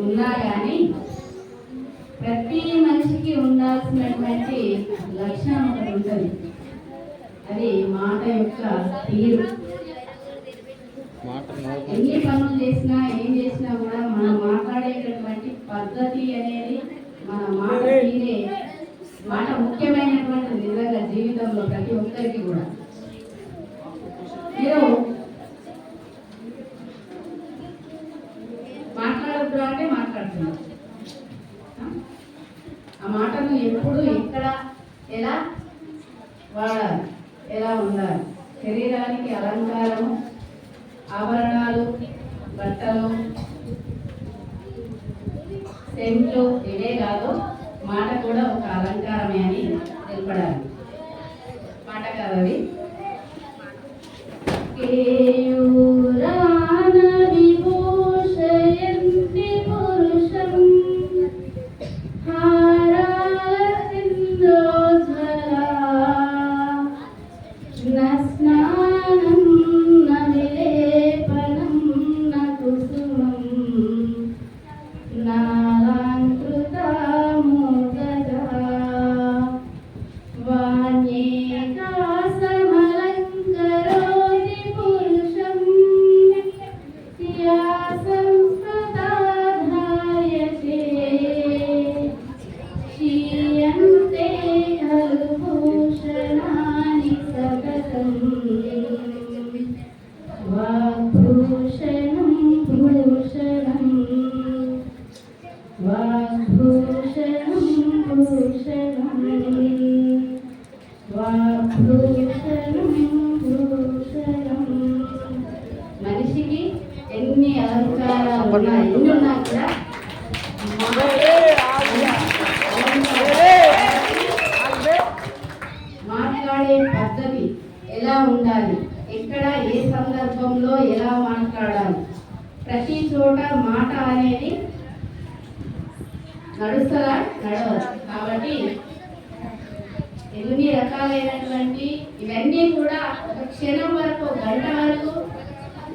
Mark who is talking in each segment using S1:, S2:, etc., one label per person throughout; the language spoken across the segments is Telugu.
S1: ఉన్నా కానీ ప్రతి మనిషికి ఉండాల్సినటువంటి లక్షణం ఒకటి ఉంటుంది. అది మాట యొక్క తీరు. ఎన్ని పనులు చేసినా ఏం చేసినా కూడా మనం మాట్లాడేటటువంటి పద్ధతి అనేది మన మాట తీరే మాట ముఖ్యమైనటువంటి నిజంగా జీవితంలో ప్రతి ఒక్కరికి కూడా. మీరు మాట్లాడద్దు అంటే మాట్లాడుతున్నారు. ఆ మాటను ఎప్పుడు ఎక్కడ ఎలా వాడాలి, ఎలా ఉండాలి. శరీరానికి అలంకారము, ఆభరణాలు, బట్టలు, సెంట్లు ఇవే కాదు, మాట కూడా ఒక అలంకారమే అని తెలపడాలి. మాట కాదవి. మనిషికి ఎన్ని అలంకారాలు ఉన్నా కూడా మాట్లాడే పద్ధతి ఎలా ఉండాలి, ఎక్కడ ఏ సందర్భంలో ఎలా మాట్లాడాలి, ప్రతి చోట మాట అనేది నడుస్తుందా నడవదు. కాబట్టి ఎన్ని రకాలైనటువంటి ఇవన్నీ కూడా ఒక క్షణం వరకు, గంట వరకు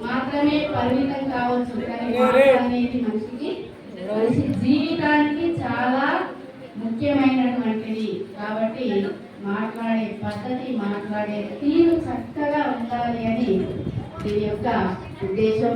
S1: మాత్రమే పరిమితం కావచ్చు. కానీ మాట అనేది మనిషి జీవితానికి చాలా ముఖ్యమైనటువంటిది. కాబట్టి మాట్లాడే పద్ధతి, మాట్లాడే తీరు చక్కగా ఉండాలి అని దీని యొక్క ఉద్దేశం.